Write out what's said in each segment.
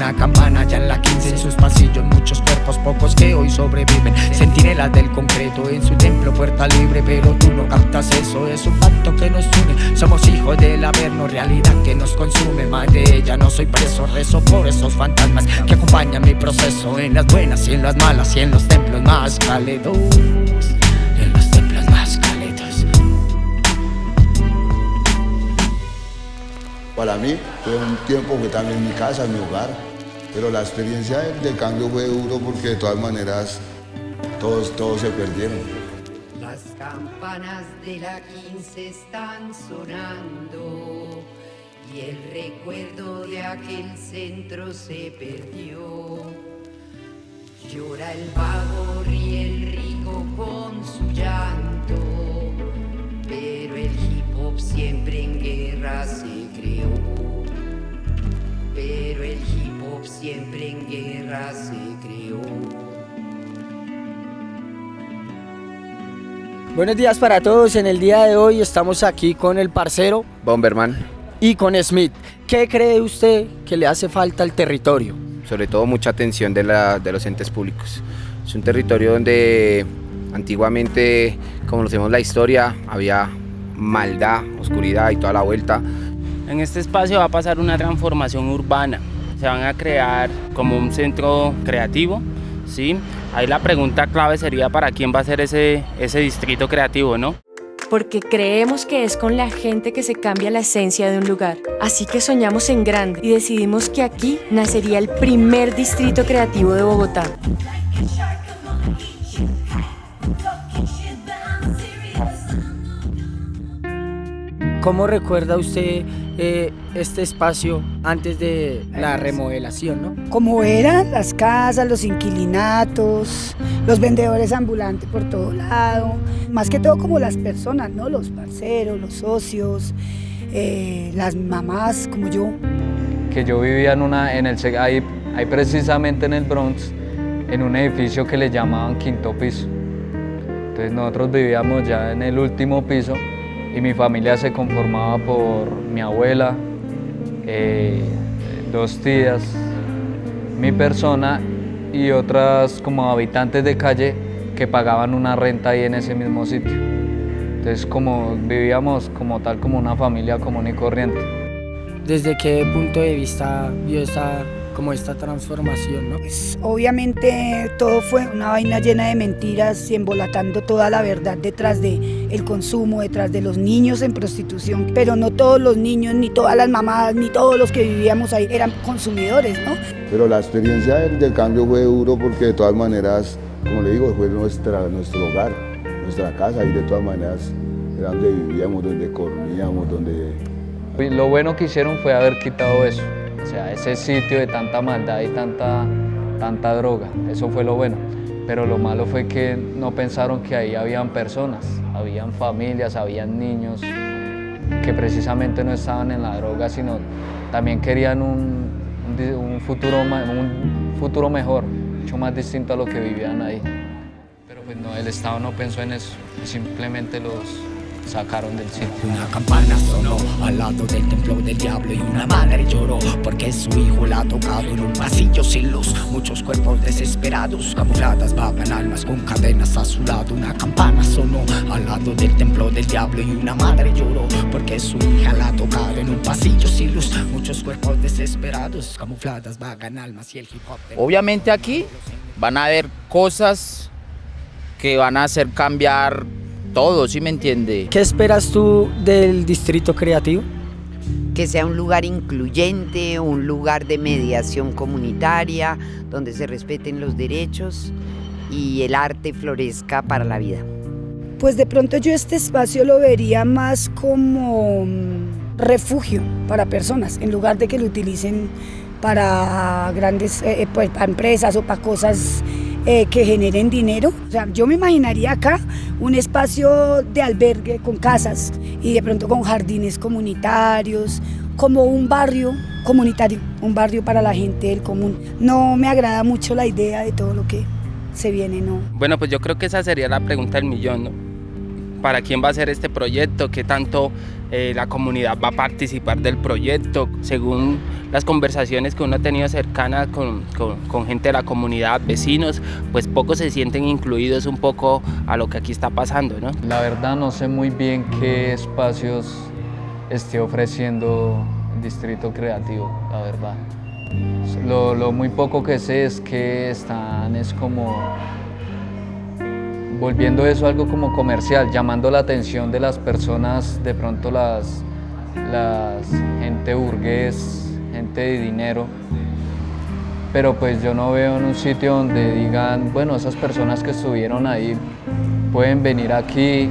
una campana ya en la 15. En sus pasillos muchos cuerpos, pocos que hoy sobreviven. Centinelas del concreto en su templo, puerta libre. Pero tú no captas eso, es un pacto que nos une. Somos hijos del averno, realidad que nos consume. Más de ella no soy preso, rezo por esos fantasmas que acompañan mi proceso. En las buenas y en las malas y en los templos más cálidos. En los templos más cálidos. Para mí fue un tiempo, fue también mi casa, mi hogar, pero la experiencia del cambio fue duro porque de todas maneras todos se perdieron. Las campanas de la 15 están sonando y el recuerdo de aquel centro se perdió. Llora el vago, ríe el rico con su llanto, pero el hip hop siempre en guerra se creó. Pero el hip hop siempre en guerra se creó. Buenos días para todos. En el día de hoy estamos aquí con el parcero Bomberman. y con Smith. ¿Qué cree usted que le hace falta al territorio? Sobre todo mucha atención de los entes públicos. Es un territorio donde antiguamente, como conocemos la historia, había maldad, oscuridad y toda la vuelta. En este espacio va a pasar una transformación urbana. Se van a crear como un centro creativo, ¿sí? Ahí la pregunta clave sería para quién va a ser ese distrito creativo, ¿no? Porque creemos que es con la gente que se cambia la esencia de un lugar. Así que soñamos en grande y decidimos que aquí nacería el primer distrito creativo de Bogotá. ¿Cómo recuerda usted este espacio antes de la remodelación, no? Como eran las casas, los inquilinatos, los vendedores ambulantes por todo lado, más que todo como las personas, ¿no? Los parceros, los socios, las mamás como yo. Que yo vivía ahí precisamente en el Bronx, en un edificio que le llamaban quinto piso. Entonces nosotros vivíamos ya en el último piso y mi familia se conformaba por mi abuela, 2 tías, mi persona y otras como habitantes de calle que pagaban una renta ahí en ese mismo sitio. Entonces vivíamos como tal, como una familia común y corriente. ¿Desde qué punto de vista vio esta transformación, no? Pues, obviamente todo fue una vaina llena de mentiras y embolatando toda la verdad detrás del consumo, detrás de los niños en prostitución. Pero no todos los niños, ni todas las mamás, ni todos los que vivíamos ahí eran consumidores, ¿no? Pero la experiencia del cambio fue duro porque de todas maneras, como le digo, fue nuestro hogar, nuestra casa y de todas maneras era donde vivíamos, donde comíamos, donde... Lo bueno que hicieron fue haber quitado eso. O sea, ese sitio de tanta maldad y tanta droga, eso fue lo bueno. Pero lo malo fue que no pensaron que ahí habían personas, habían familias, habían niños que precisamente no estaban en la droga, sino también querían un futuro mejor, mucho más distinto a lo que vivían ahí. Pero pues no, el Estado no pensó en eso, simplemente los sacaron del sitio. Una campana sonó al lado del templo del diablo y una madre lloró porque su hijo la ha tocado en un pasillo sin luz. Muchos cuerpos desesperados, camufladas vagan almas con cadenas a su lado. Una campana sonó al lado del templo del diablo y una madre lloró porque su hija la ha tocado en un pasillo sin luz. Muchos cuerpos desesperados, camufladas vagan almas y el hip hop. Obviamente aquí van a haber cosas que van a hacer cambiar todo, ¿sí me entiende? ¿Qué esperas tú del distrito creativo? Que sea un lugar incluyente, un lugar de mediación comunitaria, donde se respeten los derechos y el arte florezca para la vida. Pues de pronto yo este espacio lo vería más como refugio para personas, en lugar de que lo utilicen para grandes para empresas o para cosas que generen dinero. O sea, yo me imaginaría acá un espacio de albergue con casas y de pronto con jardines comunitarios, como un barrio comunitario, un barrio para la gente del común. No me agrada mucho la idea de todo lo que se viene, ¿no? Bueno, pues yo creo que esa sería la pregunta del millón, ¿no? ¿Para quién va a ser este proyecto? ¿Qué tanto la comunidad va a participar del proyecto? Según las conversaciones que uno ha tenido cercanas con gente de la comunidad, vecinos, pues pocos se sienten incluidos un poco a lo que aquí está pasando, ¿no? La verdad no sé muy bien qué espacios esté ofreciendo el Distrito Creativo, la verdad. Lo muy poco que sé es que están como volviendo eso algo como comercial, llamando la atención de las personas, de pronto las gente burgués, gente de dinero, pero pues yo no veo en un sitio donde digan, bueno, esas personas que estuvieron ahí pueden venir aquí,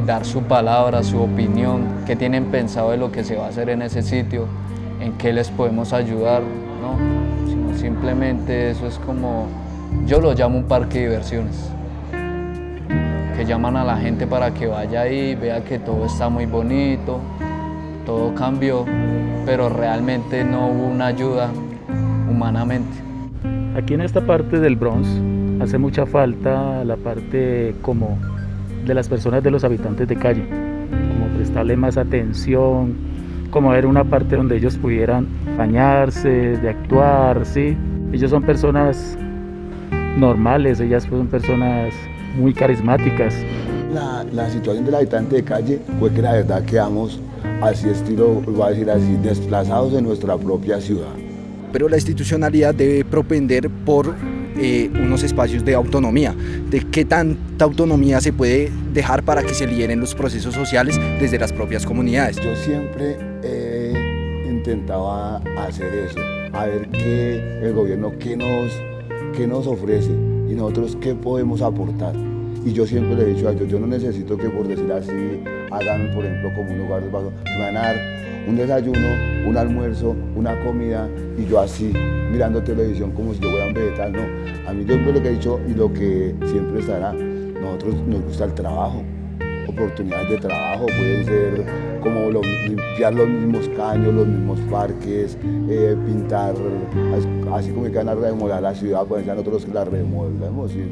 dar su palabra, su opinión, qué tienen pensado de lo que se va a hacer en ese sitio, en qué les podemos ayudar, ¿no? Sino simplemente eso es como, yo lo llamo un parque de diversiones, que llaman a la gente para que vaya ahí, vea que todo está muy bonito, todo cambió, pero realmente no hubo una ayuda humanamente. Aquí en esta parte del Bronx hace mucha falta la parte como de las personas, de los habitantes de calle, como prestarle más atención, como ver una parte donde ellos pudieran bañarse, de actuar, ¿sí? Ellos son personas normales, ellas son personas muy carismáticas. La situación del habitante de calle fue que la verdad quedamos así estilo, voy a decir así, desplazados de nuestra propia ciudad. Pero la institucionalidad debe propender por unos espacios de autonomía, de qué tanta autonomía se puede dejar para que se lideren los procesos sociales desde las propias comunidades. Yo siempre intentaba hacer eso, a ver qué el gobierno qué nos ofrece y nosotros qué podemos aportar. Y yo siempre le he dicho a ellos, yo no necesito que, por decir así, hagan, por ejemplo, como un lugar de paso, que me van a dar un desayuno, un almuerzo, una comida, y yo así, mirando televisión como si yo fuera un vegetal. No, a mí yo lo que he dicho y lo que siempre estará, nosotros nos gusta el trabajo, oportunidades de trabajo, pueden ser como limpiar los mismos caños, los mismos parques, pintar, así como que van a remodelar la ciudad, pues ya nosotros la remodelamos y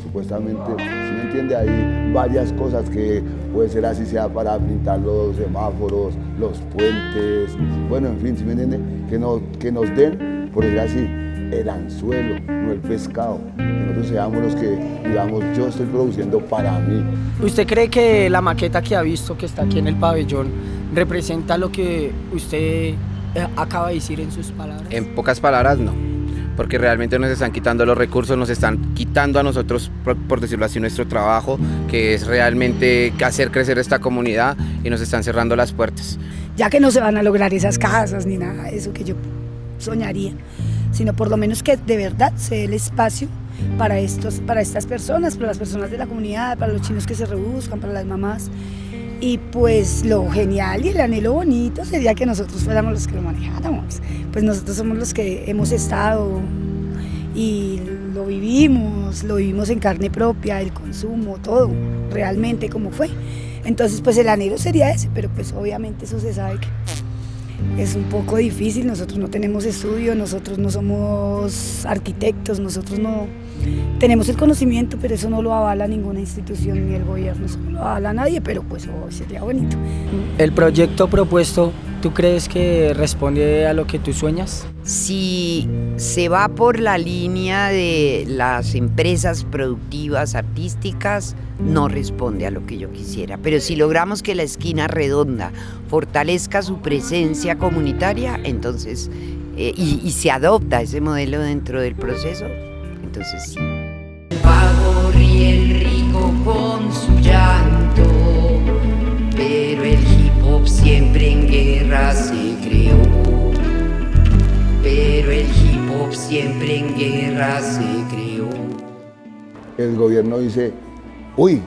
supuestamente, si me entiende, hay varias cosas que puede ser así, sea para pintar los semáforos, los puentes, bueno, en fin, si me entiende, que nos den, por decir así, el anzuelo, no el pescado. Que nosotros seamos los que, digamos, yo estoy produciendo para mí. ¿Usted cree que la maqueta que ha visto, que está aquí en el pabellón, representa lo que usted acaba de decir en sus palabras? En pocas palabras, no. Porque realmente nos están quitando los recursos, nos están quitando a nosotros, por decirlo así, nuestro trabajo, que es realmente hacer crecer esta comunidad, y nos están cerrando las puertas. Ya que no se van a lograr esas casas ni nada de eso que yo soñaría, sino por lo menos que de verdad se dé el espacio para estas personas, para las personas de la comunidad, para los chinos que se rebuscan, para las mamás. Y pues lo genial y el anhelo bonito sería que nosotros fuéramos los que lo manejáramos. Pues nosotros somos los que hemos estado y lo vivimos en carne propia, el consumo, todo, realmente como fue. Entonces pues el anhelo sería ese, pero pues obviamente eso se sabe que es un poco difícil. Nosotros no tenemos estudio, nosotros no somos arquitectos, nosotros no tenemos el conocimiento, pero eso no lo avala ninguna institución ni el gobierno, eso no lo avala nadie, pero pues sería bonito. ¿El proyecto propuesto, tú crees que responde a lo que tú sueñas? Si se va por la línea de las empresas productivas artísticas, no responde a lo que yo quisiera, pero si logramos que la esquina redonda fortalezca su presencia comunitaria, entonces, y se adopta ese modelo dentro del proceso, entonces sí. El vago ríe el rico con su llanto, pero el hip hop siempre en guerra se creó. Pero el hip hop siempre en guerra se creó. El gobierno dice, uy,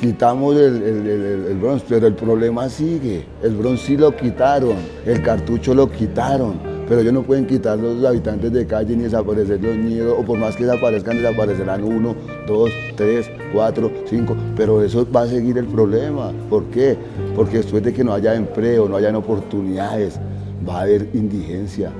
quitamos el Bronx, pero el problema sigue. El Bronx sí lo quitaron, el cartucho lo quitaron, pero ellos no pueden quitar los habitantes de calle ni desaparecer los niños, o por más que desaparezcan, desaparecerán 1, 2, 3, 4, 5, pero eso va a seguir el problema. ¿Por qué? Porque después de que no haya empleo, no hayan oportunidades, va a haber indigencia.